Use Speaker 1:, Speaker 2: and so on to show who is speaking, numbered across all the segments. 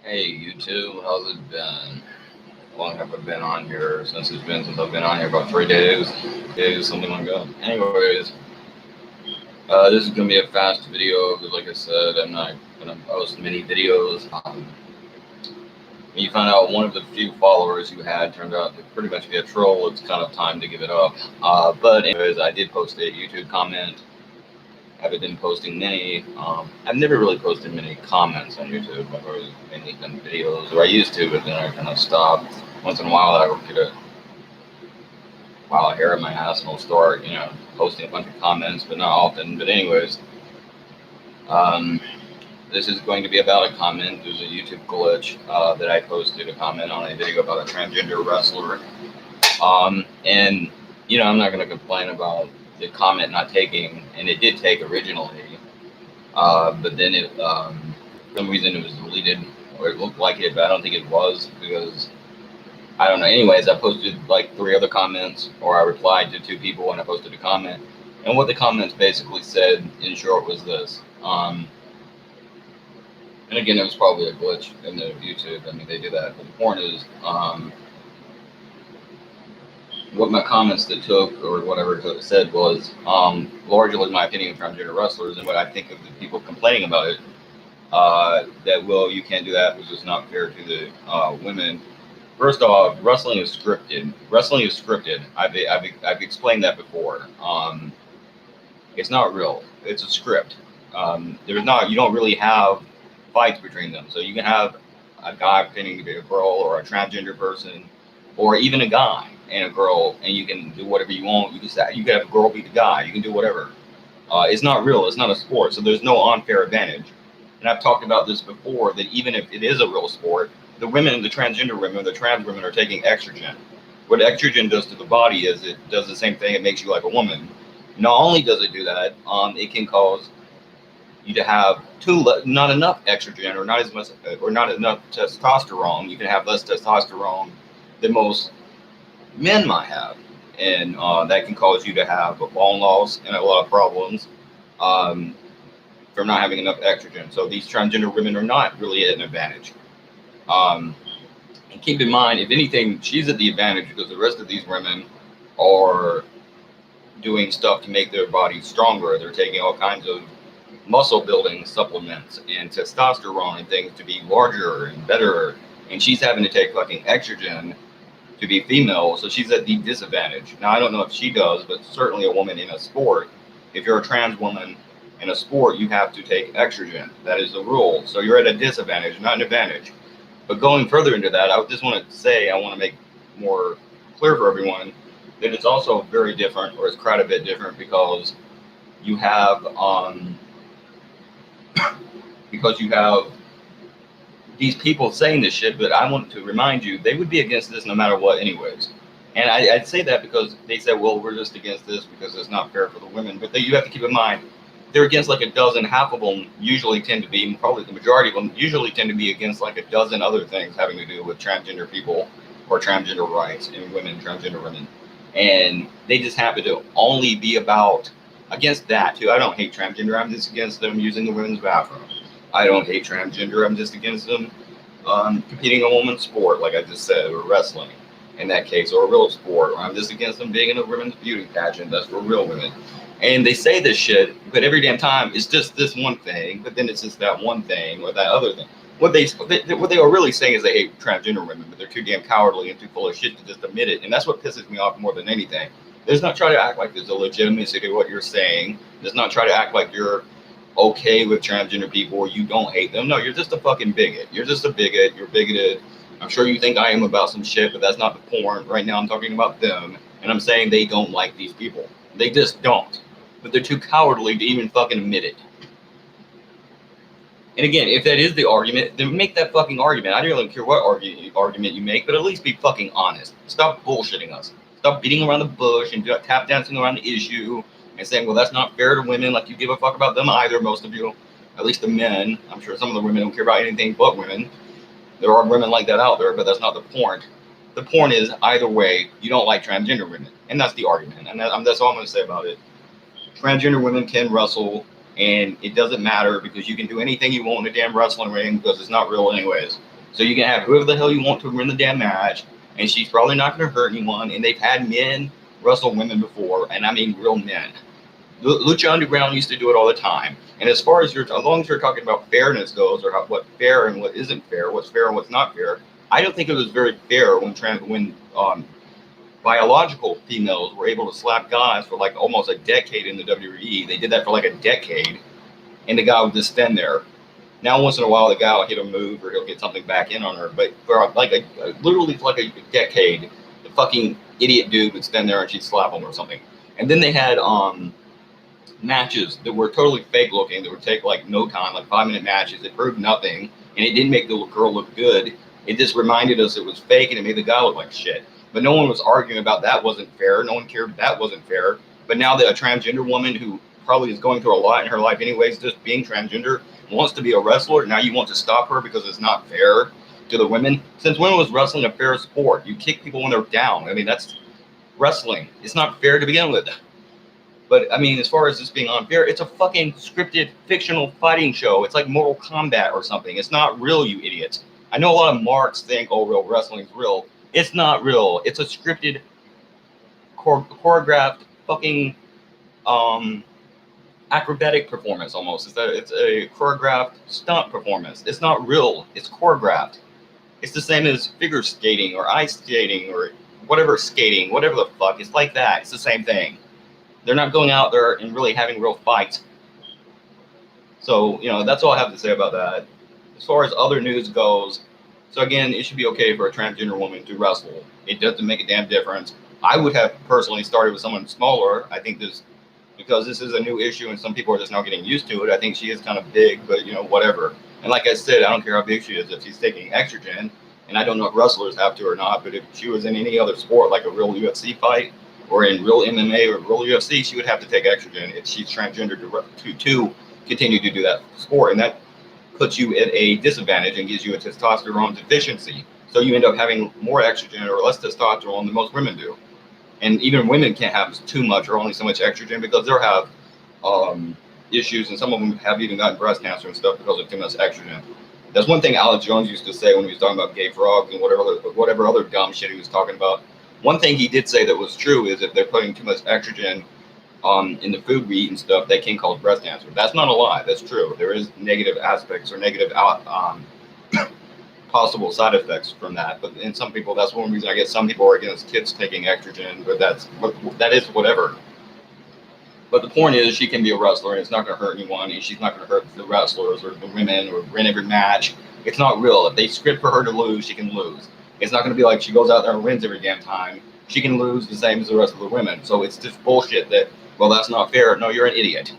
Speaker 1: Hey, YouTube, how's it been? How long have I been on here? Since I've been on here about 3 days, something like that. Anyways, this is gonna be a fast video because, like I said, I'm not gonna post many videos. When you find out one of the few followers you had turned out to pretty much be a troll, it's kind of time to give it up. But anyways, I did post a YouTube comment. I haven't been posting many. I've never really posted many comments on YouTube. I've always mainly done videos, or I used to, but then I kind of stopped. Once in a while, I would get a hair in my ass and I'll start, posting a bunch of comments, but not often. But anyways, um, this is going to be about a comment. There's a YouTube glitch that I posted a comment on a video about a transgender wrestler. And I'm not going to complain about the comment not taking, and it did take originally. But then for some reason it was deleted, or it looked like it, but I don't think it was because I don't know. Anyways, I posted like 3 other comments, or I replied to 2 people when I posted a comment, and what the comments basically said, in short, was this. And again, it was probably a glitch in the YouTube. I mean, they do that. But the point is, what my comments that took or whatever it said was largely my opinion of transgender wrestlers and what I think of the people complaining about it. That you can't do that because it's not fair to the women. First off, wrestling is scripted. Wrestling is scripted. I've explained that before. It's not real. It's a script. You don't really have fights between them. So you can have a guy pretending to be a girl, or a transgender person, or even a guy and a girl, and you can do whatever you want. You can have a girl beat the guy. You can do whatever. It's not real. It's not a sport. So there's no unfair advantage. And I've talked about this before, that even if it is a real sport, the women, the transgender women, the trans women are taking estrogen. What estrogen does to the body is it does the same thing. It makes you like a woman. Not only does it do that, it can cause you to have not enough estrogen, or not as much, or not enough testosterone. You can have less testosterone than most men might have, and that can cause you to have bone loss and a lot of problems from not having enough estrogen. So these transgender women are not really at an advantage. And keep in mind, if anything, she's at the advantage because the rest of these women are doing stuff to make their bodies stronger. They're taking all kinds of muscle building supplements and testosterone and things to be larger and better. And she's having to take fucking estrogen to be female, so she's at the disadvantage. Now, I don't know if she does, but certainly a woman in a sport, if you're a trans woman in a sport, you have to take estrogen. That is the rule. So you're at a disadvantage, not an advantage. But going further into that, I just want to say, I want to make more clear for everyone that it's also very different, or it's quite a bit different, because you have these people saying this shit. But I want to remind you, they would be against this no matter what anyways. And I'd say that because they said, well, we're just against this because it's not fair for the women. But you have to keep in mind, they're against like a dozen. Half of them usually tend to be, probably the majority of them usually tend to be against like a dozen other things having to do with transgender people or transgender rights and women, transgender women. And they just happen to only be about against that too. I don't hate transgender. I'm just against them using the women's bathroom. I don't hate transgender. I'm just against them competing in a women's sport, like I just said, or wrestling in that case, or a real sport. Or I'm just against them being in a women's beauty pageant. That's for real women. And they say this shit, but every damn time it's just this one thing, but then it's just that one thing or that other thing. What they are really saying is they hate transgender women, but they're too damn cowardly and too full of shit to just admit it. And that's what pisses me off more than anything. Does not try to act like there's a legitimacy to what you're saying. Does not try to act like you're okay with transgender people or you don't hate them. No, you're just a fucking bigot. You're just a bigot. You're bigoted. I'm sure you think I am about some shit, but that's not the point. Right now I'm talking about them, and I'm saying they don't like these people. They just don't. But they're too cowardly to even fucking admit it. And again, if that is the argument, then make that fucking argument. I don't really care what argument you make, but at least be fucking honest. Stop bullshitting us. Stop beating around the bush and tap dancing around the issue and saying, well, that's not fair to women, like you give a fuck about them either, most of you. At least the men. I'm sure some of the women don't care about anything but women. There are women like that out there, but that's not the point. The point is, either way, you don't like transgender women. And that's the argument. And that's all I'm going to say about it. Transgender women can wrestle, and it doesn't matter because you can do anything you want in a damn wrestling ring because it's not real anyways. So you can have whoever the hell you want to win the damn match, and she's probably not going to hurt anyone. And they've had men wrestle women before, and I mean real men. Lucha Underground used to do it all the time. And as far as as long as you're talking about fairness goes, or what fair and what isn't fair, what's fair and what's not fair, I don't think it was very fair when biological females were able to slap guys for like almost a decade in the WWE. They did that for like a decade, and the guy would just stand there. Now, once in a while, the guy will hit a move or he'll get something back in on her. But for like literally for like a decade, the fucking idiot dude would stand there and she'd slap him or something. And then they had matches that were totally fake looking, that would take like no time, like 5-minute matches. It proved nothing, and it didn't make the girl look good. It just reminded us it was fake, and it made the guy look like shit. But no one was arguing about that wasn't fair. No one cared that wasn't fair. But now that a transgender woman who probably is going through a lot in her life anyways, just being transgender, wants to be a wrestler, now you want to stop her because it's not fair to the women. Since when was wrestling a fair sport? You kick people when they're down. I mean, that's wrestling. It's not fair to begin with. But, I mean, as far as this being unfair, it's a fucking scripted, fictional fighting show. It's like Mortal Kombat or something. It's not real, you idiots. I know a lot of marks think, oh, real wrestling's real. It's not real. It's a scripted, choreographed, fucking acrobatic performance almost. It's a choreographed stunt performance. It's not real. It's choreographed. It's the same as figure skating or ice skating or whatever skating, whatever the fuck. It's like that. It's the same thing. They're not going out there and really having real fights. So, you know, that's all I have to say about that. As far as other news goes, so again, it should be okay for a transgender woman to wrestle. It doesn't make a damn difference. I would have personally started with someone smaller. I think because this is a new issue and some people are just now getting used to it. I think she is kind of big, but, you know, whatever. And like I said, I don't care how big she is. If she's taking estrogen, and I don't know if wrestlers have to or not, but if she was in any other sport, like a real UFC fight, or in real MMA or real UFC, she would have to take estrogen if she's transgender to continue to do that sport. And that puts you at a disadvantage and gives you a testosterone deficiency. So you end up having more estrogen or less testosterone than most women do. And even women can't have too much or only so much estrogen because they'll have issues, and some of them have even gotten breast cancer and stuff because of too much estrogen. That's one thing Alex Jones used to say when he was talking about gay frogs and whatever other dumb shit he was talking about. One thing he did say that was true is if they're putting too much estrogen in the food we eat and stuff, that can cause breast cancer. That's not a lie. That's true. There is negative aspects or negative possible side effects from that. But in some people, that's one reason I guess some people are against kids taking estrogen. But that is whatever. But the point is, she can be a wrestler, and it's not going to hurt anyone, and she's not going to hurt the wrestlers or the women or win every match. It's not real. If they script for her to lose, she can lose. It's not going to be like she goes out there and wins every damn time. She can lose the same as the rest of the women. So it's just bullshit that, well, that's not fair. No, you're an idiot.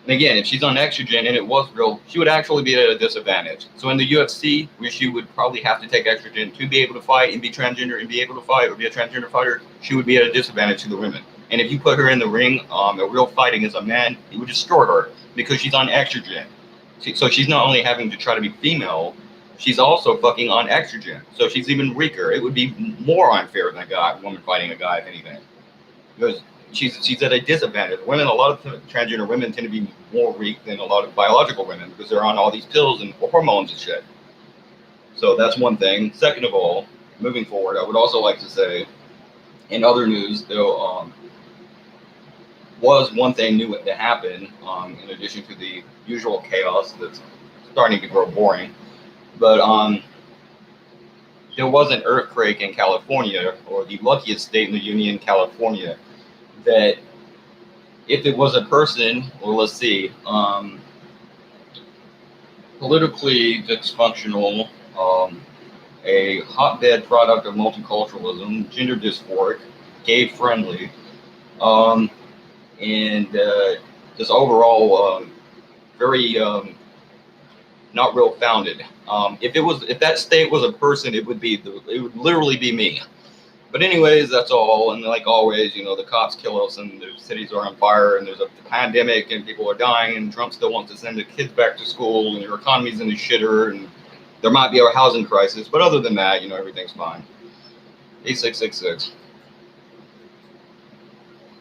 Speaker 1: And again, if she's on estrogen and it was real, she would actually be at a disadvantage. So in the UFC, where she would probably have to take estrogen to be able to fight and be transgender and be able to fight or be a transgender fighter, she would be at a disadvantage to the women. And if you put her in the ring, a real fight against a man, it would destroy her because she's on estrogen. So she's not only having to try to be female, she's also fucking on estrogen. So she's even weaker. It would be more unfair than a woman fighting a guy, if anything. Because she's at a disadvantage. Women, a lot of transgender women tend to be more weak than a lot of biological women because they're on all these pills and hormones and shit. So that's one thing. Second of all, moving forward, I would also like to say, in other news, though, was one thing new that happened, in addition to the usual chaos that's starting to grow boring. But there was an earthquake in California, or the luckiest state in the Union, California, that if it was a person, or let's see, politically dysfunctional, a hotbed product of multiculturalism, gender dysphoric, gay friendly, and just overall very not real founded. If that state was a person, it would literally be me. But anyways, that's all. And like always, you know, the cops kill us and the cities are on fire and there's a pandemic and people are dying and Trump still wants to send the kids back to school and your economy's in the shitter and there might be a housing crisis. But other than that, you know, everything's fine. 8666.